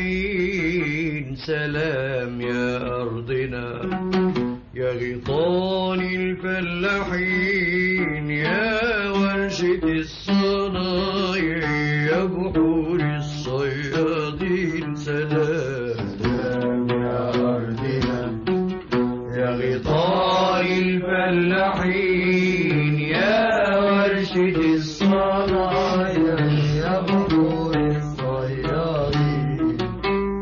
الفلاحين سلام يا أرضنا يا غيطان الفلاحين يا ورشة الصنايع يا بحور الصيادين سلام يا أرضنا يا غيطان الفلاحين يا ورشة الصنايع يا بحور الصيادين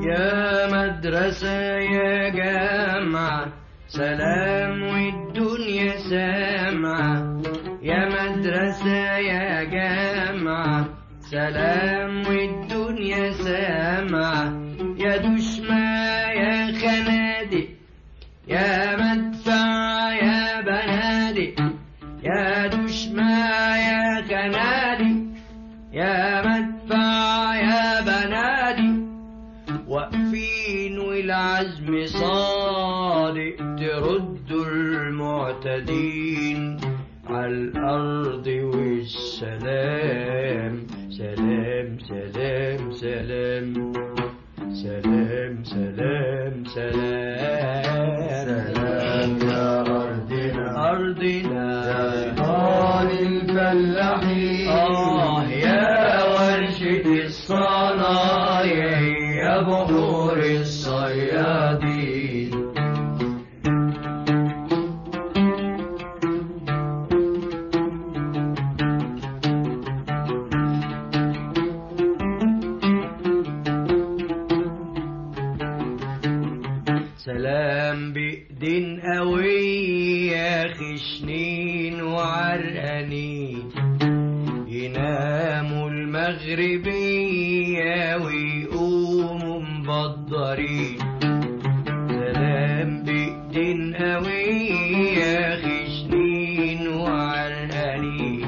يا مدرسة يا جامعة سلام والدنيا سامعة يا مدرسة يا جامعة سلام والدنيا سامعة يا دشمة يا خنادق يا مدفع يا بنادق يا دشمة يا خنادق يا مدفع يا بنادق واقفين والعزم صادق تردوا المعتدين عالأرض والسلام سلام سلام سلام سلام سلام سلام يا أرضنا يا غيطان الفلاحين يا ورشة الصنايع يا بحور الصيادين سلام بإيدين قوية خشنين وعرقانين يناموا المغربية ويقوموا مبدرين سلام بإيدين قوية خشنين وعرقانين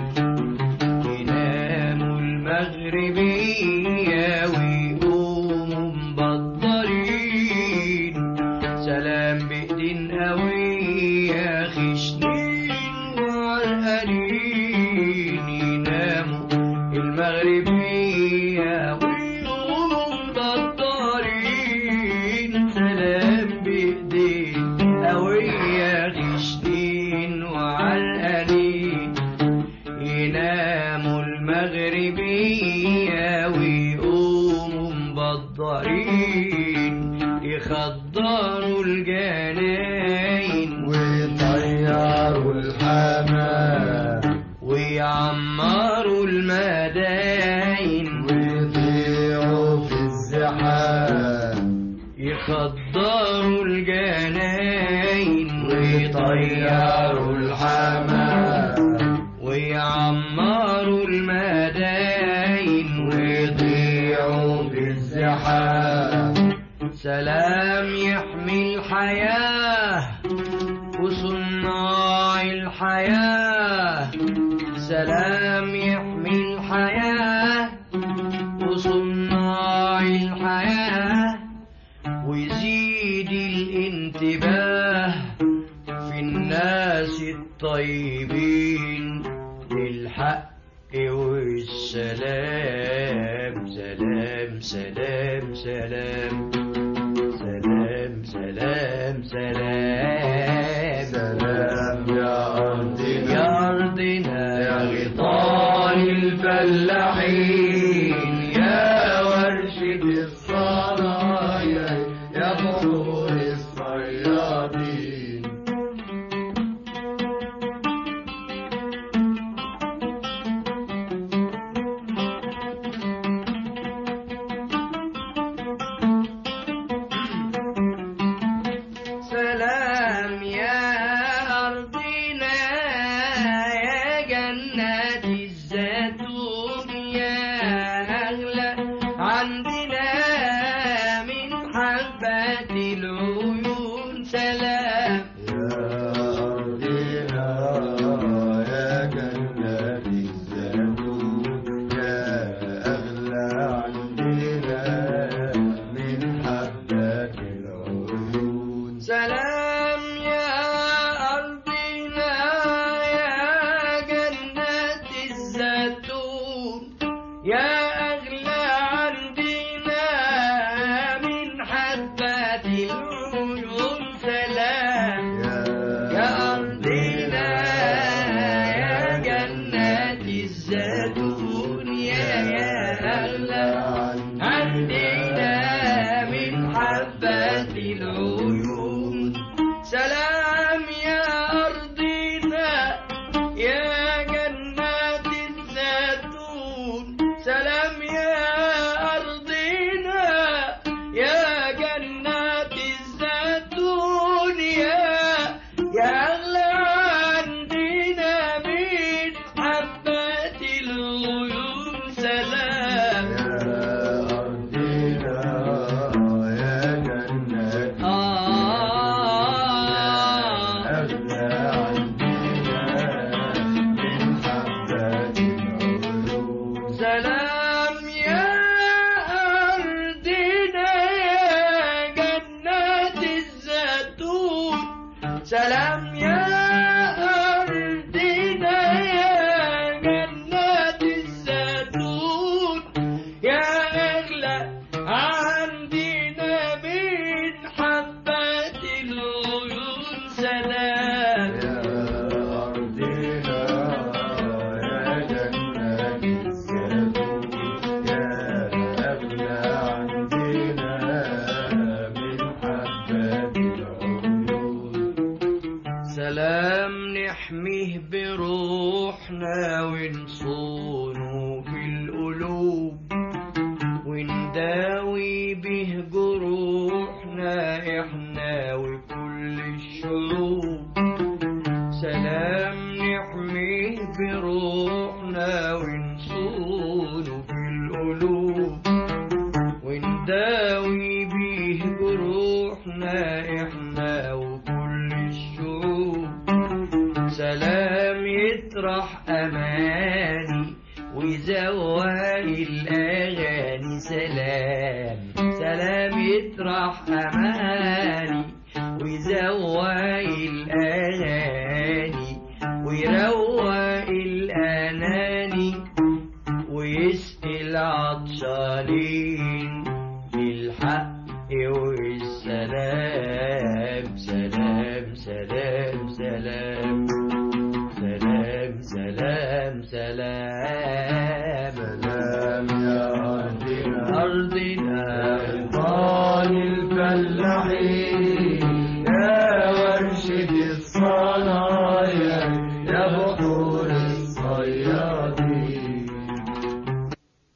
يناموا المغربية ويقوموا مبدرين سلام بإيدين قوية خشنين وعرقانين يناموا المغربية ويقوموا مبدرين سلام بإيدين قوية خشنين وعرقانين يناموا المغربية ويقوموا مبدرين يخضروا الجناين ويطيروا الحمام ويعمروا المداين ويطيروا في الزحام يخضروا الجناين ويطيروا الحمام ويعمروا المداين ويضيعوا في الزحام سلام يحمي الحياة وصناع الحياة سلام يحمي الحياة وصناع الحياة ويزيد الانتباه في الناس الطيبين للحق والسلام سلام سلام سلام سلام سلام سلام سلام يا أرضنا يا أرضنا يا غيطان الفلاحين يا ورشة الصنايع يا بحور الصيادين سلام يا أرضنا يا جنة الزيتون يا أغلى عندنا من حبات العيون سلام يا أرضنا يا جنة الزيتون يا أغلى عندنا من حبات العيون سلام يا أرضنا يا جنة الزيتون يا أغلى عندنا حبات العيون. سلام يا أرضنا يا جنات الزيتون، سلام يا أرضنا يا جنات الزيتون، يا أغلى عندنا من حبات العيون. سلام يا أرضنا يا جنات أغلى عندنا من حبات العيون. سلام يا أرضنا يا جنات الزيتون، سلام يا أرضنا يا جنات الزيتون، يا أغلى عندنا من حبات العيون. سلام يا أرضنا يا جنات الزيتون، يا أغلى عندنا من حبات العيون. سلام نحميه بروحنا ونصونه في القلوب، ونداوي به جروحنا احنا وكل الشعوب. سلام نحميه بروحنا ونصونه في القلوب، ونداوي به جروحنا احنا وكل الشعوب. سلام يطرح أماني ويزوق الأغاني. سلام سلام يطرح أماني ويزوق الأغاني، ويروق الأناني، ويسقي العطشانين بالحق والسلام. سلام سلام سلام سلام سلام سلام. سلام يا أرضنا أرضنا أوطان الفلاحين.